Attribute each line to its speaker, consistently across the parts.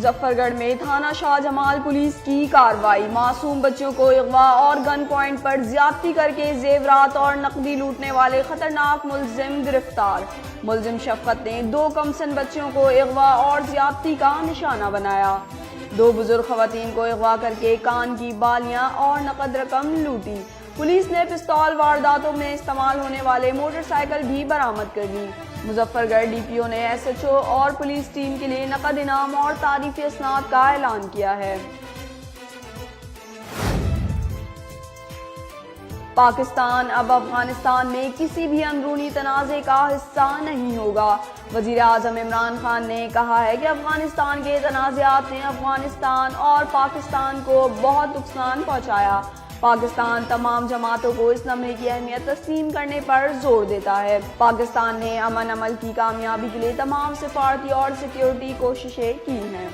Speaker 1: مظفر گڑھ میں تھانہ شاہ جمال پولیس کی کارروائی، معصوم بچوں کو اغوا اور گن پوائنٹ پر زیادتی کر کے زیورات اور نقدی لوٹنے والے خطرناک ملزم گرفتار۔ ملزم شفقت نے 2 کمسن بچوں کو اغوا اور زیادتی کا نشانہ بنایا۔ 2 بزرگ خواتین کو اغوا کر کے کان کی بالیاں اور نقد رقم لوٹی۔ پولیس نے پستول وارداتوں میں استعمال ہونے والے موٹر سائیکل بھی برآمد کر لی۔ مظفر گڑھ ڈی پی او نے ایس ایچ او اور پولیس ٹیم کے لیے نقد انعام اور تعریفی اسناد کا اعلان کیا ہے۔ پاکستان اب افغانستان میں کسی بھی اندرونی تنازع کا حصہ نہیں ہوگا۔ وزیر اعظم عمران خان نے کہا ہے کہ افغانستان کے تنازعات نے افغانستان اور پاکستان کو بہت نقصان پہنچایا۔ پاکستان تمام جماعتوں کو اس لمحے کی اہمیت تسلیم کرنے پر زور دیتا ہے۔ پاکستان نے امن عمل کی کامیابی کے لیے تمام سفارتی اور سیکیورٹی کوششیں کی ہیں۔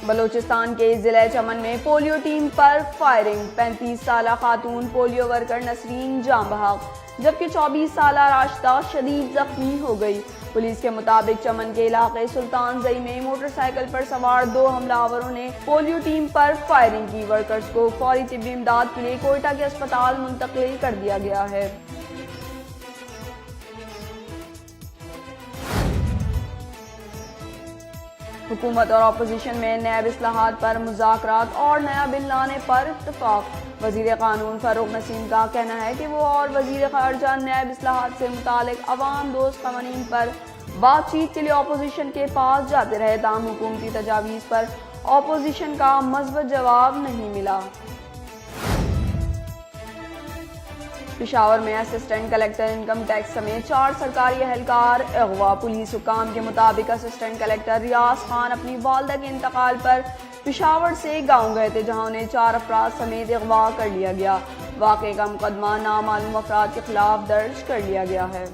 Speaker 1: بلوچستان کے ضلع چمن میں پولیو ٹیم پر فائرنگ، 35 سالہ خاتون پولیو ورکر نسرین جاں بحق، جبکہ 24 سالہ راشدہ شدید زخمی ہو گئی۔ پولیس کے مطابق چمن کے علاقے سلطان زئی میں موٹر سائیکل پر سوار 2 حملہ آوروں نے پولیو ٹیم پر فائرنگ کی۔ ورکرز کو فوری طبی امداد کے لیے کوئٹہ کے اسپتال منتقل کر دیا گیا ہے۔ حکومت اور اپوزیشن میں نیب اصلاحات پر مذاکرات اور نیا بل لانے پر اتفاق۔ وزیر قانون فاروق نسیم کا کہنا ہے کہ وہ اور وزیر خارجہ نیب اصلاحات سے متعلق عوام دوست قوانین پر بات چیت کے لیے اپوزیشن کے پاس جاتے رہے، تاہم حکومتی تجاویز پر اپوزیشن کا مثبت جواب نہیں ملا۔ پشاور میں اسسٹنٹ کلکٹر انکم ٹیکس سمیت 4 سرکاری اہلکار اغوا۔ پولیس حکام کے مطابق اسسٹنٹ کلکٹر ریاض خان اپنی والدہ کے انتقال پر پشاور سے گاؤں گئے تھے، جہاں انہیں 4 افراد سمیت اغوا کر لیا گیا۔ واقعے کا مقدمہ نامعلوم افراد کے خلاف درج کر لیا گیا ہے۔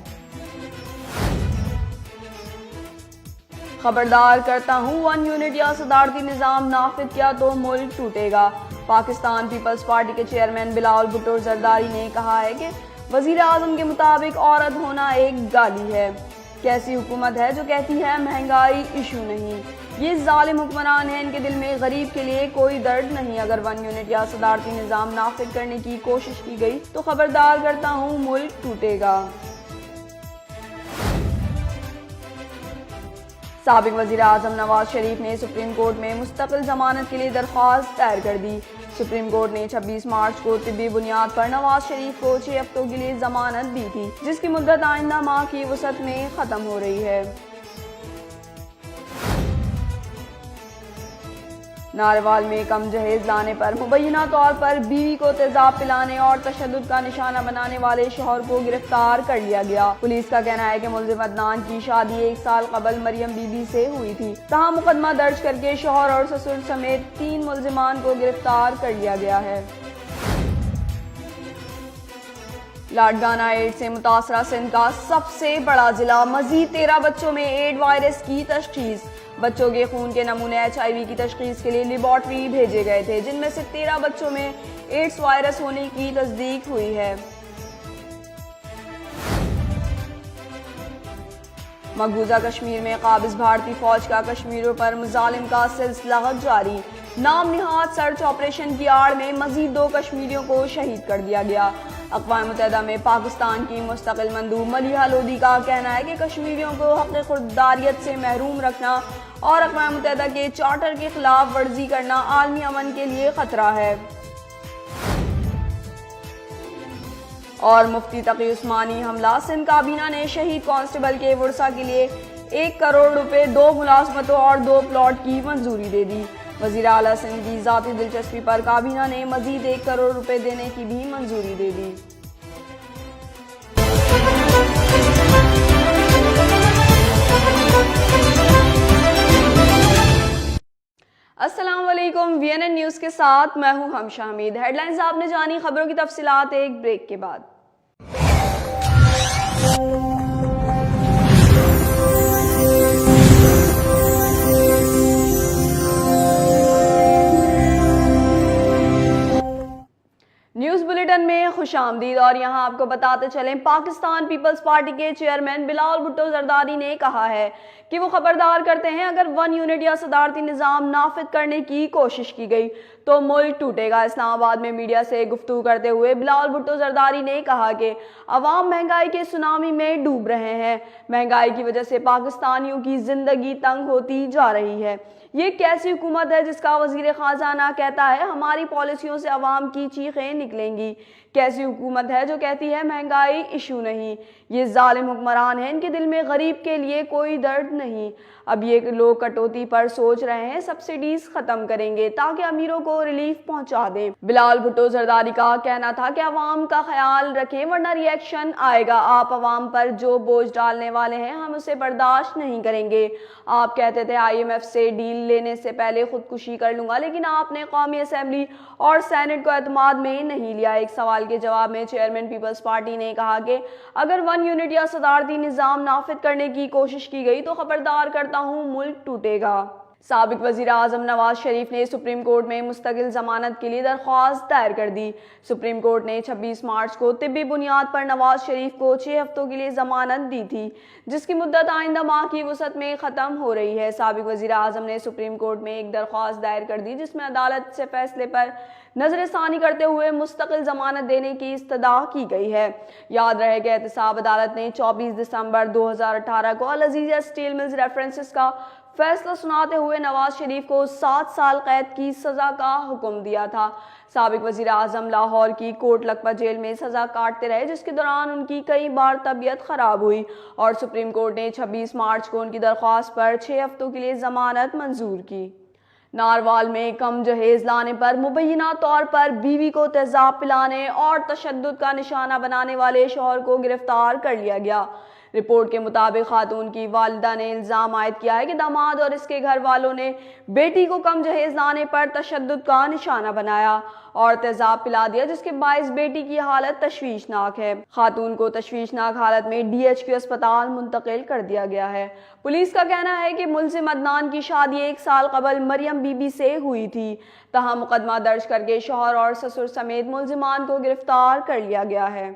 Speaker 1: خبردار کرتا ہوں، 1 یونٹ یا صدارتی نظام نافذ کیا تو ملک ٹوٹے گا۔ پاکستان پیپلز پارٹی کے چیئرمین بلاول بھٹو زرداری نے کہا ہے کہ وزیر اعظم کے مطابق عورت ہونا ایک گالی ہے۔ کیسی حکومت ہے جو کہتی ہے مہنگائی ایشو نہیں؟ یہ ظالم حکمران ہیں، ان کے دل میں غریب کے لیے کوئی درد نہیں۔ اگر 1 یونٹ یا صدارتی نظام نافذ کرنے کی کوشش کی گئی تو خبردار کرتا ہوں، ملک ٹوٹے گا۔ سابق وزیر اعظم نواز شریف نے سپریم کورٹ میں مستقل ضمانت کے لیے درخواست دائر کر دی۔ سپریم کورٹ نے 26 مارچ کو طبی بنیاد پر نواز شریف کو 6 ہفتوں کے لیے ضمانت دی تھی، جس کی مدت آئندہ ماہ کی وسعت میں ختم ہو رہی ہے۔ ناروال میں کم جہیز لانے پر مبینہ طور پر بیوی کو تیزاب پلانے اور تشدد کا نشانہ بنانے والے شوہر کو گرفتار کر لیا گیا۔ پولیس کا کہنا ہے کہ ملزم عدنان کی شادی 1 سال قبل مریم بی بی سے ہوئی تھی، تاہم مقدمہ درج کر کے شوہر اور سسر سمیت 3 ملزمان کو گرفتار کر لیا گیا ہے۔ لاڈگانا ایڈز سے متاثرہ سندھ کا سب سے بڑا ضلع، مزید 13 بچوں میں ایڈ وائرس کی تشخیص۔ بچوں کے خون کے نمونے HIV کی تشخیص کے لیے لیبارٹری بھیجے گئے تھے، جن میں سے 13 بچوں میں ایڈز وائرس ہونے کی تصدیق ہوئی ہے۔ مقبوضہ کشمیر میں قابض بھارتی فوج کا کشمیریوں پر مظالم کا سلسلہ جاری۔ نام نہاد سرچ آپریشن کی آڑ میں مزید 2 کشمیریوں کو شہید کر دیا گیا۔ اقوام متحدہ میں پاکستان کی مستقل مندوب ملیحہ لودھی کا کہنا ہے کہ کشمیریوں کو حق خودارادیت سے محروم رکھنا اور اقوام متحدہ کے چارٹر کی خلاف ورزی کرنا عالمی امن کے لیے خطرہ ہے۔ اور مفتی تقی عثمانی حملہ، سندھ کابینہ نے شہید کانسٹیبل کے ورثہ کے لیے 1 کروڑ روپے 2 ملازمتوں اور 2 پلاٹ کی منظوری دے دی۔ وزیر اعلیٰ سندھ کی ذاتی دلچسپی پر کابینہ نے مزید 1 کروڑ روپے دینے کی بھی منظوری دے دی۔ السلام علیکم، VNN نیوز کے ساتھ میں ہوں ہمشہ حمید۔ ہیڈ لائنز آپ نے جانی، خبروں کی تفصیلات ایک بریک کے بعد۔ نیوز بلیٹن میں خوش آمدید اور یہاں آپ کو بتاتے چلیں پاکستان پیپلز پارٹی کے چیئرمین بلال بھٹو زرداری نے کہا ہے کہ وہ خبردار کرتے ہیں اگر 1 یونٹ یا صدارتی نظام نافذ کرنے کی کوشش کی گئی تو ملک ٹوٹے گا۔ اسلام آباد میں میڈیا سے گفتگو کرتے ہوئے بلال بھٹو زرداری نے کہا کہ عوام مہنگائی کے سونامی میں ڈوب رہے ہیں، مہنگائی کی وجہ سے پاکستانیوں کی زندگی تنگ ہوتی جا رہی ہے۔ یہ کیسی حکومت ہے جس کا وزیر خزانہ کہتا ہے ہماری پالیسیوں سے عوام کی چیخیں نکلیں گی؟ کیسی حکومت ہے جو کہتی ہے مہنگائی ایشو نہیں؟ یہ ظالم حکمران ہیں، ان کے دل میں غریب کے لیے کوئی درد نہیں۔ اب یہ لوگ کٹوتی پر سوچ رہے ہیں سبسڈیز ختم کریں گے تاکہ امیروں کو ریلیف پہنچا دیں۔ بلال بھٹو زرداری کا کہنا تھا کہ عوام کا خیال رکھیں ورنہ ری ایکشن آئے گا۔ آپ عوام پر جو بوجھ ڈالنے والے ہیں ہم اسے برداشت نہیں کریں گے۔ آپ کہتے تھے IMF سے ڈیل لینے سے پہلے خودکشی کر لوں گا، لیکن آپ نے قومی اسمبلی اور سینٹ کو اعتماد میں نہیں لیا۔ ایک سوال کے جواب میں چیئرمین پیپلز پارٹی نے کہا کہ اگر 1 یونٹ یا صدارتی نظام نافذ کرنے کی کوشش کی گئی تو خبردار کرتا ہوں ملک ٹوٹے گا۔ سابق وزیر اعظم نواز شریف نے سپریم کورٹ میں مستقل ضمانت کے لیے درخواست دائر کر دی۔ سپریم کورٹ نے 26 مارچ کو طبی بنیاد پر نواز شریف کو 6 ہفتوں کے لیے ضمانت دی تھی، جس کی مدت آئندہ ماہ کی وسعت میں ختم ہو رہی ہے۔ سابق وزیر اعظم نے سپریم کورٹ میں ایک درخواست دائر کر دی جس میں عدالت سے فیصلے پر نظر ثانی کرتے ہوئے مستقل ضمانت دینے کی استدعا کی گئی ہے۔ یاد رہے کہ احتساب عدالت نے 24 دسمبر 2018 کو العزیزیہ اسٹیل ملز ریفرنسز کا فیصلہ سناتے ہوئے نواز شریف کو 7 سال قید کی سزا کا حکم دیا تھا۔ سابق وزیر اعظم لاہور کی کوٹ لکھپت جیل میں سزا کاٹتے رہے، جس کے دوران ان کی کئی بار طبیعت خراب ہوئی اور سپریم کورٹ نے 26 مارچ کو ان کی درخواست پر 6 ہفتوں کے لیے ضمانت منظور کی۔ ناروال میں کم جہیز لانے پر مبینہ طور پر بیوی کو تیزاب پلانے اور تشدد کا نشانہ بنانے والے شوہر کو گرفتار کر لیا گیا۔ رپورٹ کے مطابق خاتون کی والدہ نے الزام عائد کیا ہے کہ داماد اور اس کے گھر والوں نے بیٹی کو کم جہیز لانے پر تشدد کا نشانہ بنایا اور تیزاب پلا دیا، جس کے باعث بیٹی کی حالت تشویشناک ہے۔ خاتون کو تشویشناک حالت میں DHQ اسپتال منتقل کر دیا گیا ہے۔ پولیس کا کہنا ہے کہ ملزم عدنان کی شادی 1 سال قبل مریم بی بی سے ہوئی تھی، تاہم مقدمہ درج کر کے شوہر اور سسر سمیت ملزمان کو گرفتار کر لیا گیا ہے۔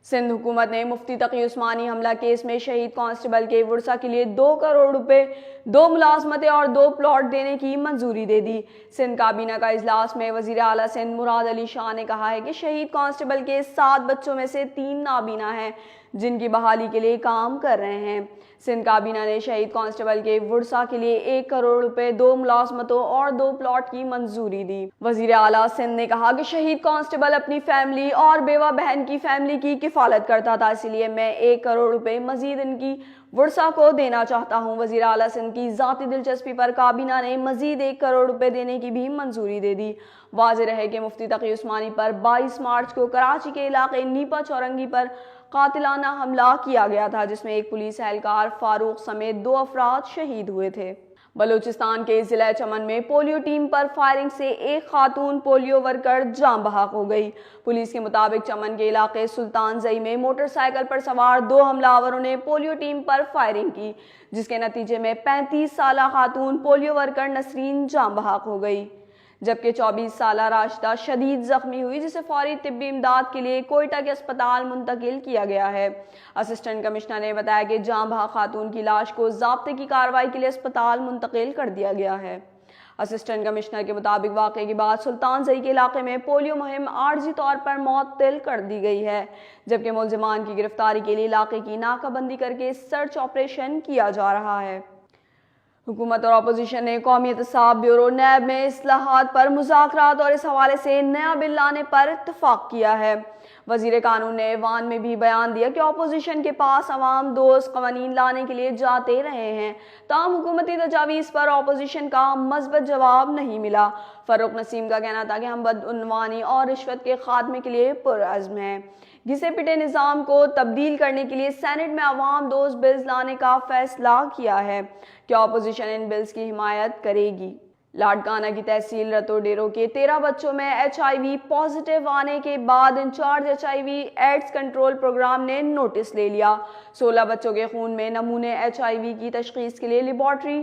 Speaker 1: سندھ حکومت نے مفتی تقی عثمانی حملہ کیس میں شہید کانسٹیبل کے ورثہ کے لیے 2 کروڑ روپے، 2 ملازمتیں اور 2 پلاٹ دینے کی منظوری دے دی۔ سندھ کابینہ کا اجلاس میں وزیر اعلیٰ سندھ مراد علی شاہ نے کہا ہے کہ شہید کانسٹیبل کے 7 بچوں میں سے 3 نابینا ہیں جن کی بحالی کے لیے کام کر رہے ہیں۔ سندھ کابینہ نے شہید کانسٹیبل کے ورثہ کے لیے 1 کروڑ روپے، 2 ملازمتوں اور 2 پلاٹ کی منظوری دی۔ وزیر اعلیٰ سندھ نے کہا کہ شہید کانسٹیبل اپنی فیملی اور بیوہ بہن کی فیملی کی کفالت کرتا تھا، اسی لیے میں 1 کروڑ روپے مزید ان کی ورثہ کو دینا چاہتا ہوں۔ وزیر اعلیٰ سندھ کی ذاتی دلچسپی پر کابینہ نے مزید 1 کروڑ روپے دینے کی بھی منظوری دے دی۔ واضح رہے کہ مفتی تقی عثمانی پر 22 مارچ کو کراچی کے علاقے نیپا چورنگی پر قاتلانہ حملہ کیا گیا تھا، جس میں ایک پولیس اہلکار فاروق سمیت 2 افراد شہید ہوئے تھے۔ بلوچستان کے ضلع چمن میں پولیو ٹیم پر فائرنگ سے ایک خاتون پولیو ورکر جاں بحق ہو گئی۔ پولیس کے مطابق چمن کے علاقے سلطان زئی میں موٹر سائیکل پر سوار 2 حملہ آوروں نے پولیو ٹیم پر فائرنگ کی، جس کے نتیجے میں 35 سالہ خاتون پولیو ورکر نسرین جاں بحق ہو گئی، جبکہ 24 سالہ راشدہ شدید زخمی ہوئی، جسے فوری طبی امداد کے لیے کوئٹہ کے اسپتال منتقل کیا گیا ہے۔ اسسٹنٹ کمشنر نے بتایا کہ جاں بحق خاتون کی لاش کو ضابطے کی کارروائی کے لیے اسپتال منتقل کر دیا گیا ہے۔ اسسٹنٹ کمشنر کے مطابق واقعے کے بعد سلطان زئی کے علاقے میں پولیو مہم عارضی طور پر معطل کر دی گئی ہے، جبکہ ملزمان کی گرفتاری کے لیے علاقے کی ناکہ بندی کر کے سرچ آپریشن کیا جا رہا ہے۔ حکومت اور اپوزیشن نے قومی احتساب بیورو نیب میں اصلاحات پر مذاکرات اور اس حوالے سے نیا بل لانے پر اتفاق کیا ہے۔ وزیر قانون نے ایوان میں بھی بیان دیا کہ اپوزیشن کے پاس عوام دوست قوانین لانے کے لیے جاتے رہے ہیں، تاہم حکومتی تجاویز پر اپوزیشن کا مثبت جواب نہیں ملا۔ فاروق نسیم کا کہنا تھا کہ ہم بدعنوانی اور رشوت کے خاتمے کے لیے پرعزم ہیں۔ گھسے پٹے نظام کو تبدیل کرنے کے لیے سینٹ میں عوام دوست بلز لانے کا فیصلہ کیا ہے۔ کیا اپوزیشن ان بلز کی حمایت کرے گی؟ لاڑکانہ کی تحصیل رتو ڈیرو کے 13 بچوں میں HIV پازیٹیو آنے کے بعد incharge HIV AIDS control programme نے نوٹس لے لیا۔ 16 بچوں کے خون میں نمونے HIV کی تشخیص کے لیے لیبارٹری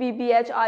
Speaker 1: PPH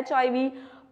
Speaker 1: HIV